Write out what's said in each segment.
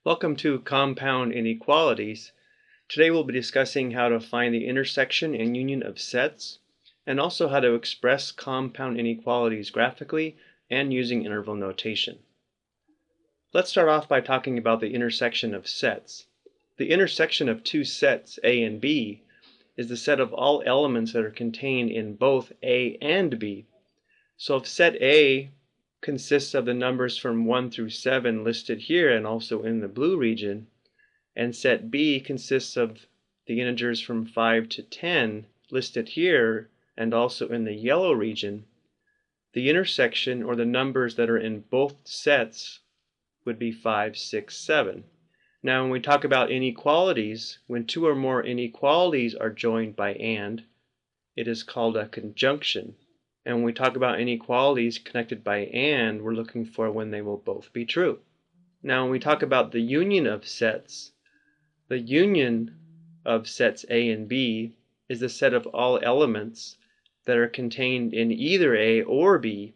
Welcome to Compound Inequalities. Today we'll be discussing how to find the intersection and union of sets, and also how to express compound inequalities graphically and using interval notation. Let's start off by talking about the intersection of sets. The intersection of two sets, A and B, is the set of all elements that are contained in both A and B. So if set A consists of the numbers from 1 through 7 listed here and also in the blue region, and set B consists of the integers from 5 to 10 listed here and also in the yellow region, the intersection, or the numbers that are in both sets, would be 5, 6, 7. Now when we talk about inequalities, when two or more inequalities are joined by and, it is called a conjunction. And when we talk about inequalities connected by and, we're looking for when they will both be true. Now when we talk about the union of sets, the union of sets A and B is the set of all elements that are contained in either A or B.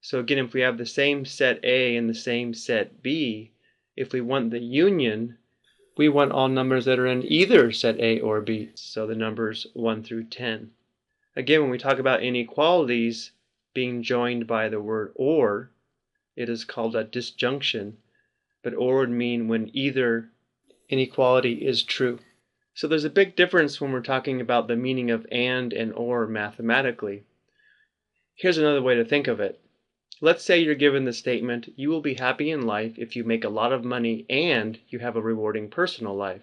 So again, if we have the same set A and the same set B, if we want the union, we want all numbers that are in either set A or B, so the numbers 1 through 10. Again, when we talk about inequalities being joined by the word or, it is called a disjunction, but or would mean when either inequality is true. So there's a big difference when we're talking about the meaning of and or mathematically. Here's another way to think of it. Let's say you're given the statement, you will be happy in life if you make a lot of money and you have a rewarding personal life.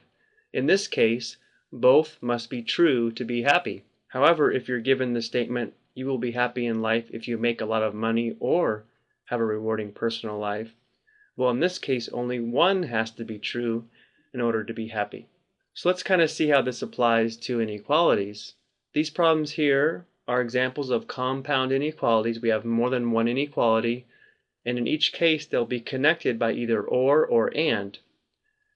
In this case, both must be true to be happy. However, if you're given the statement, you will be happy in life if you make a lot of money or have a rewarding personal life, well, in this case, only one has to be true in order to be happy. So let's kind of see how this applies to inequalities. These problems here are examples of compound inequalities. We have more than one inequality, and in each case they'll be connected by either or and.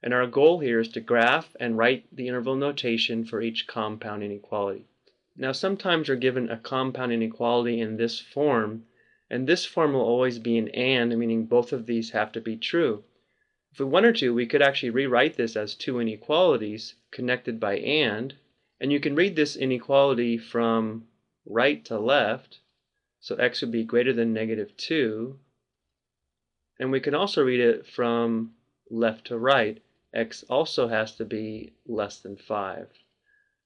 And our goal here is to graph and write the interval notation for each compound inequality. Now sometimes we're given a compound inequality in this form, and this form will always be an and, meaning both of these have to be true. If we wanted to, we could actually rewrite this as two inequalities connected by and you can read this inequality from right to left, so x would be greater than -2, and we can also read it from left to right, x also has to be less than 5.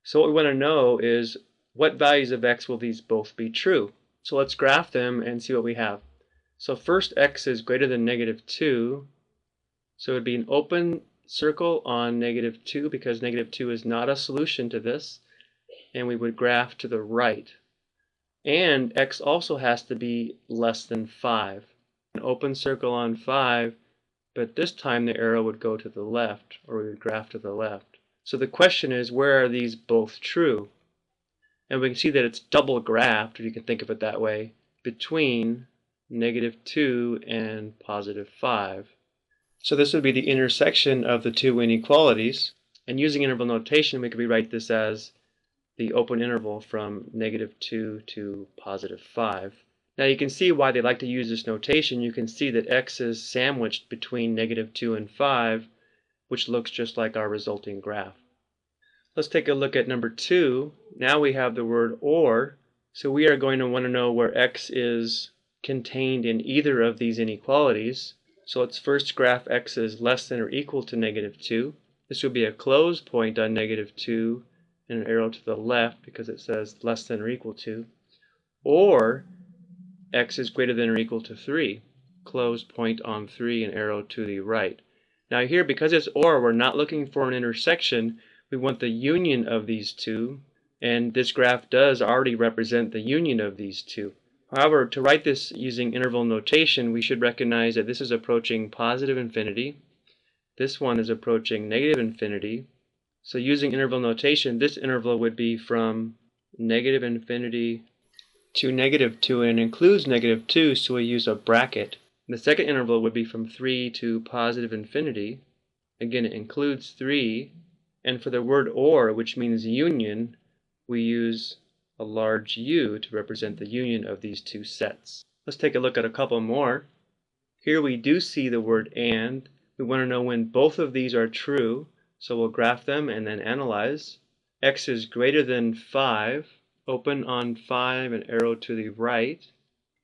So what we want to know is what values of x will these both be true? So let's graph them and see what we have. So first, x is greater than -2, so it would be an open circle on -2 because -2 is not a solution to this, and we would graph to the right. And x also has to be less than 5. An open circle on 5, but this time the arrow would go to the left, or we would graph to the left. So the question is, where are these both true? And we can see that it's double graphed, if you can think of it that way, between -2 and +5. So this would be the intersection of the two inequalities. And using interval notation, we could rewrite this as the open interval from -2 to +5. Now you can see why they like to use this notation. You can see that x is sandwiched between -2 and 5, which looks just like our resulting graph. Let's take a look at number 2. Now we have the word or, so we are going to want to know where x is contained in either of these inequalities. So let's first graph x as less than or equal to -2. This would be a close point on -2 and an arrow to the left because it says less than or equal to. Or x is greater than or equal to 3. Close point on 3 and arrow to the right. Now here, because it's or, we're not looking for an intersection. We want the union of these two, and this graph does already represent the union of these two. However, to write this using interval notation, we should recognize that this is approaching positive infinity. This one is approaching negative infinity. So using interval notation, this interval would be from negative infinity to -2, and includes -2, so we use a bracket. The second interval would be from 3 to positive infinity. Again, it includes 3. And for the word or, which means union, we use a large U to represent the union of these two sets. Let's take a look at a couple more. Here we do see the word and, We want to know when both of these are true, so we'll graph them and then analyze. X is greater than 5, open on 5 and arrow to the right.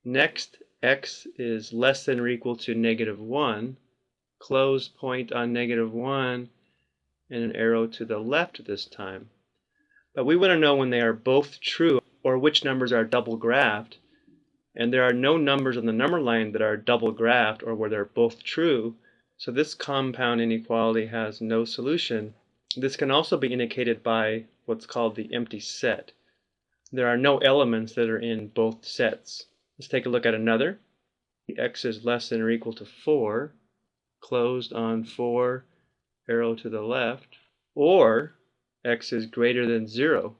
Next, X is less than or equal to -1, close point on -1, and an arrow to the left this time. But we want to know when they are both true, or which numbers are double graphed, and there are no numbers on the number line that are double graphed or where they're both true, so this compound inequality has no solution. This can also be indicated by what's called the empty set. There are no elements that are in both sets. Let's take a look at another. X is less than or equal to 4, closed on 4, arrow to the left, or X is greater than 0,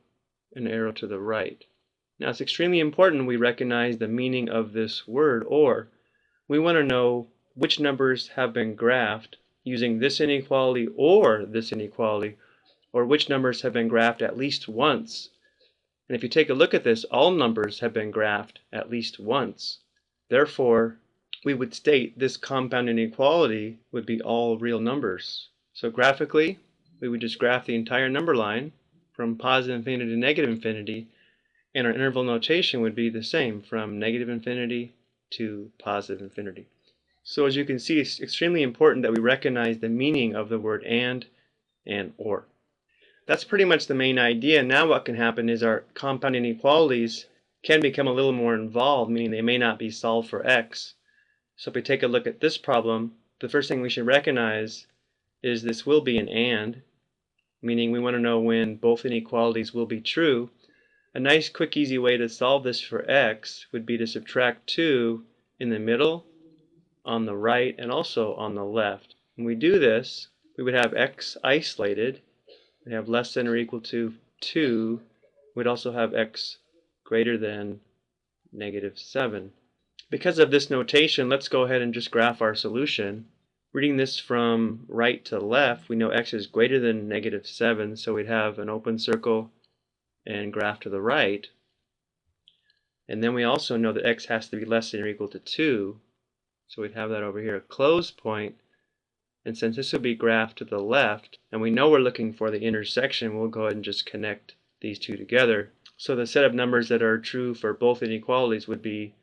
an arrow to the right. Now it's extremely important we recognize the meaning of this word or. We want to know which numbers have been graphed using this inequality or this inequality, or which numbers have been graphed at least once. And if you take a look at this, all numbers have been graphed at least once. Therefore, we would state this compound inequality would be all real numbers. So graphically, we would just graph the entire number line from positive infinity to negative infinity, and our interval notation would be the same from negative infinity to positive infinity. So as you can see, it's extremely important that we recognize the meaning of the word and or. That's pretty much the main idea. Now what can happen is our compound inequalities can become a little more involved, meaning they may not be solved for x. So if we take a look at this problem, the first thing we should recognize is this will be an and, meaning we want to know when both inequalities will be true. A nice, quick, easy way to solve this for x would be to subtract 2 in the middle, on the right, and also on the left. When we do this, we would have x isolated. We have less than or equal to 2. We'd also have x greater than -7. Because of this notation, let's go ahead and just graph our solution. Reading this from right to left, we know x is greater than -7, so we'd have an open circle and graph to the right. And then we also know that x has to be less than or equal to 2, so we'd have that over here, a closed point. And since this would be graphed to the left, and we know we're looking for the intersection, we'll go ahead and just connect these two together. So the set of numbers that are true for both inequalities would be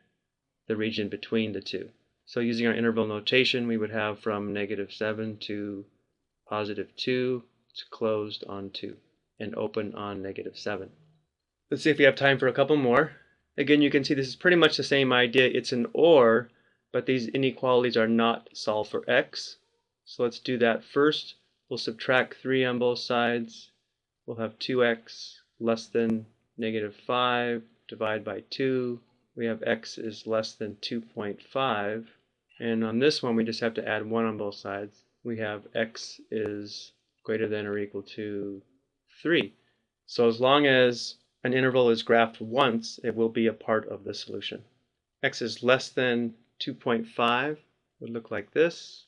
the region between the two. So using our interval notation, we would have from -7 to +2, it's closed on 2, and open on -7. Let's see if we have time for a couple more. Again, you can see this is pretty much the same idea. It's an or, but these inequalities are not solved for x. So let's do that first. We'll subtract 3 on both sides. We'll have 2x less than -5, divide by 2. We have x is less than 2.5. And on this one, we just have to add 1 on both sides. We have x is greater than or equal to 3. So as long as an interval is graphed once, it will be a part of the solution. X is less than 2.5 would look like this.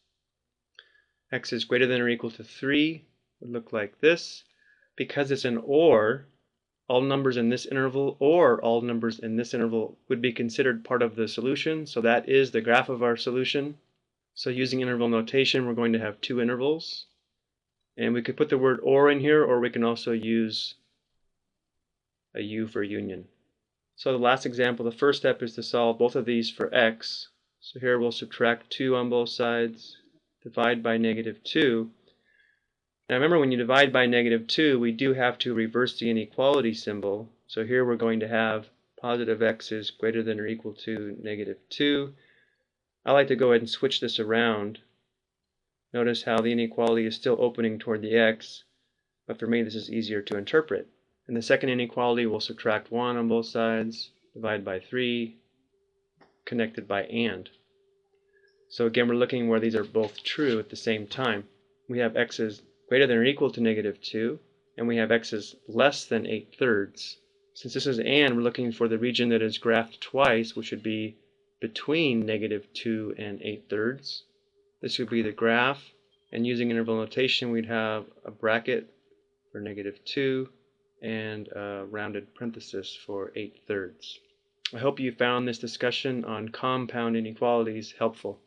X is greater than or equal to 3 would look like this. Because it's an or, all numbers in this interval or all numbers in this interval would be considered part of the solution. So that is the graph of our solution. So using interval notation, we're going to have two intervals. And we could put the word or in here, or we can also use a U for union. So the last example, the first step is to solve both of these for x. So here we'll subtract 2 on both sides, divide by -2. Now remember, when you divide by -2, we do have to reverse the inequality symbol. So here we're going to have positive x is greater than or equal to -2. I like to go ahead and switch this around. Notice how the inequality is still opening toward the x, but for me this is easier to interpret. In the second inequality, we'll subtract 1 on both sides, divide by 3, connected by and. So again, we're looking where these are both true at the same time. We have x is greater than or equal to -2, and we have x is less than 8/3. Since this is and, we're looking for the region that is graphed twice, which would be between -2 and 8/3. This would be the graph, and using interval notation, we'd have a bracket for -2 and a rounded parenthesis for 8/3. I hope you found this discussion on compound inequalities helpful.